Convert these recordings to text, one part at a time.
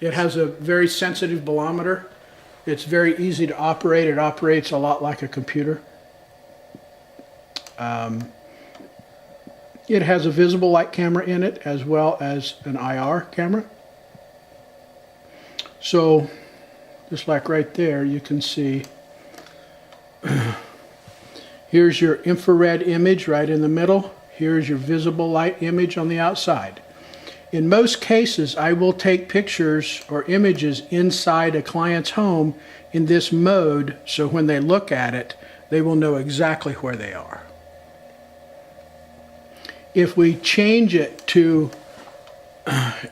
It has a very sensitive bolometer. It's very easy to operate. It operates a lot like a computer. It has a visible light camera in it as well as an IR camera. So just like right there, you can see here's your infrared image right in the middle. Here's your visible light image on the outside. In most cases, I will take pictures or images inside a client's home in this mode, so when they look at it, they will know exactly where they are. If we change it to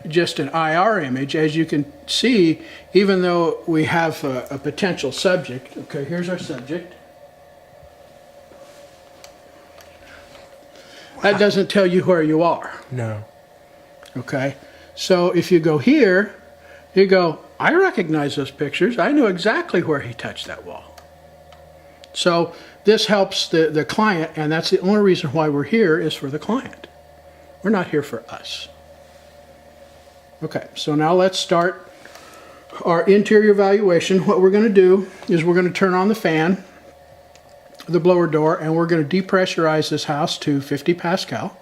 just an IR image, as you can see, even though we have a potential subject, okay, here's our subject. That doesn't tell you where you are. No. Okay, so if you go here, you go, I recognize those pictures. I know exactly where he touched that wall. So this helps the client, and that's the only reason why we're here is for the client. We're not here for us. Okay, so now let's start our interior evaluation. What we're going to do is we're going to turn on the fan, the blower door, and we're going to depressurize this house to 50 Pascal.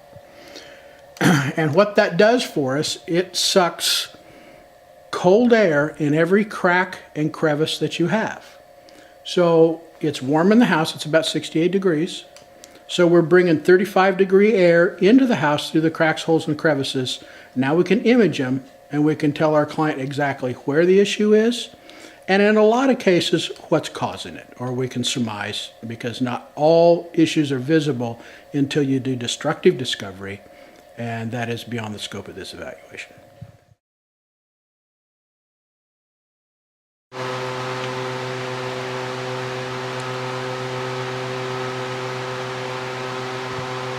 And what that does for us, it sucks cold air in every crack and crevice that you have. So it's warm in the house, it's about 68 degrees. So we're bringing 35-degree air into the house through the cracks, holes, and crevices. Now we can image them, and we can tell our client exactly where the issue is, and in a lot of cases, what's causing it, or we can surmise, because not all issues are visible until you do destructive discovery, and that is beyond the scope of this evaluation.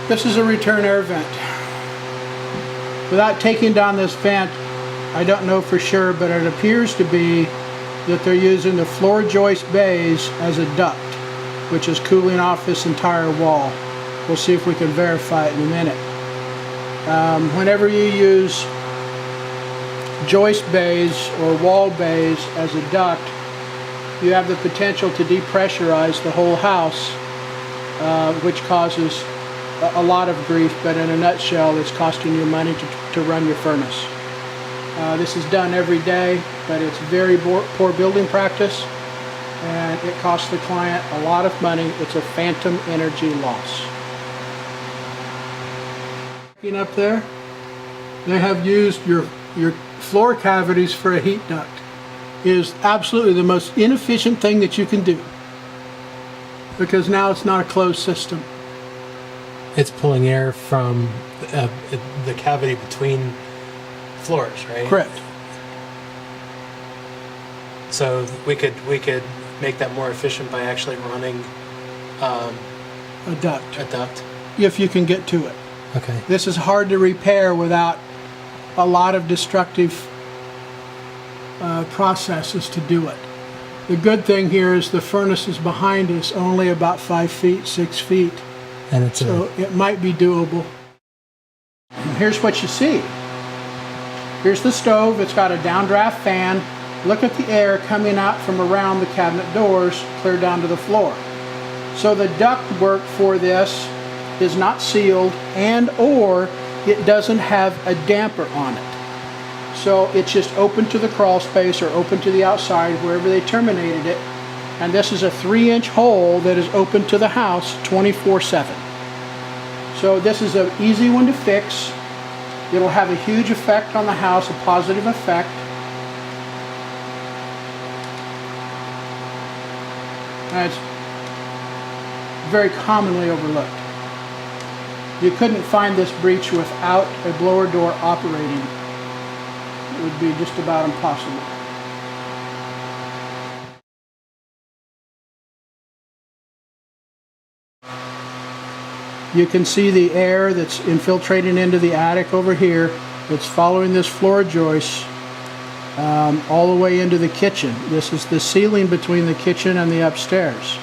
This is a return air vent. Without taking down this vent, I don't know for sure, but it appears to be that they're using the floor joist bays as a duct, which is cooling off this entire wall. We'll see if we can verify it in a minute. Whenever you use joist bays or wall bays as a duct, you have the potential to depressurize the whole house, which causes a lot of grief, but in a nutshell, it's costing you money to run your furnace. This is done every day, but it's very poor building practice, and it costs the client a lot of money. It's a phantom energy loss. Up there, they have used your floor cavities for a heat duct. It is absolutely the most inefficient thing that you can do, because now it's not a closed system. It's pulling air from the cavity between floors, right? Correct. So we could make that more efficient by actually running A duct, a duct. if you can get to it. Okay. This is hard to repair without a lot of destructive processes to do it. The good thing here is the furnace is behind us, only about 5 feet, 6 feet. And it's So it might be doable. And here's what you see. Here's the stove. It's got a downdraft fan. Look at the air coming out from around the cabinet doors, clear down to the floor. So the duct work for this is not sealed, and or it doesn't have a damper on it. So it's just open to the crawl space or open to the outside, wherever they terminated it. And this is a 3-inch hole that is open to the house 24/7. So this is an easy one to fix. It'll have a huge effect on the house, a positive effect. And it's very commonly overlooked. You couldn't find this breach without a blower door operating. It would be just about impossible. You can see the air that's infiltrating into the attic over here. It's following this floor joist all the way into the kitchen. This is the ceiling between the kitchen and the upstairs.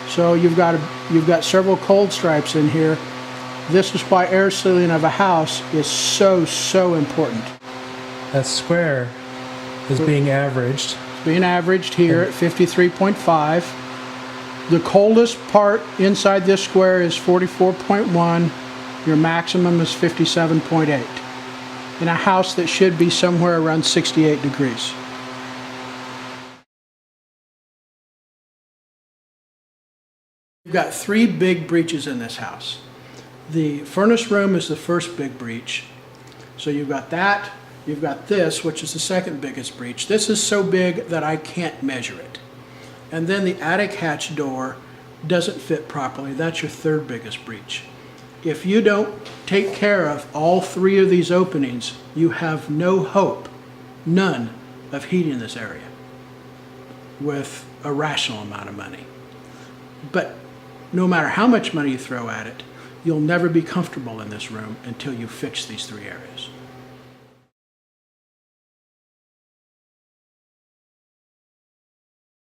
So you've got several cold stripes in here. This is why air sealing of a house is so important. that square is being averaged. being averaged here at 53.5. The coldest part inside this square is 44.1. Your maximum is 57.8 in a house that should be somewhere around 68 degrees. You've got three big breaches in this house. The furnace room is the first big breach. So you've got that, you've got this, which is the second biggest breach. This is so big that I can't measure it. And then the attic hatch door doesn't fit properly. That's your third biggest breach. If you don't take care of all three of these openings, you have no hope, none, of heating this area with a rational amount of money. But no matter how much money you throw at it, you'll never be comfortable in this room until you fix these three areas.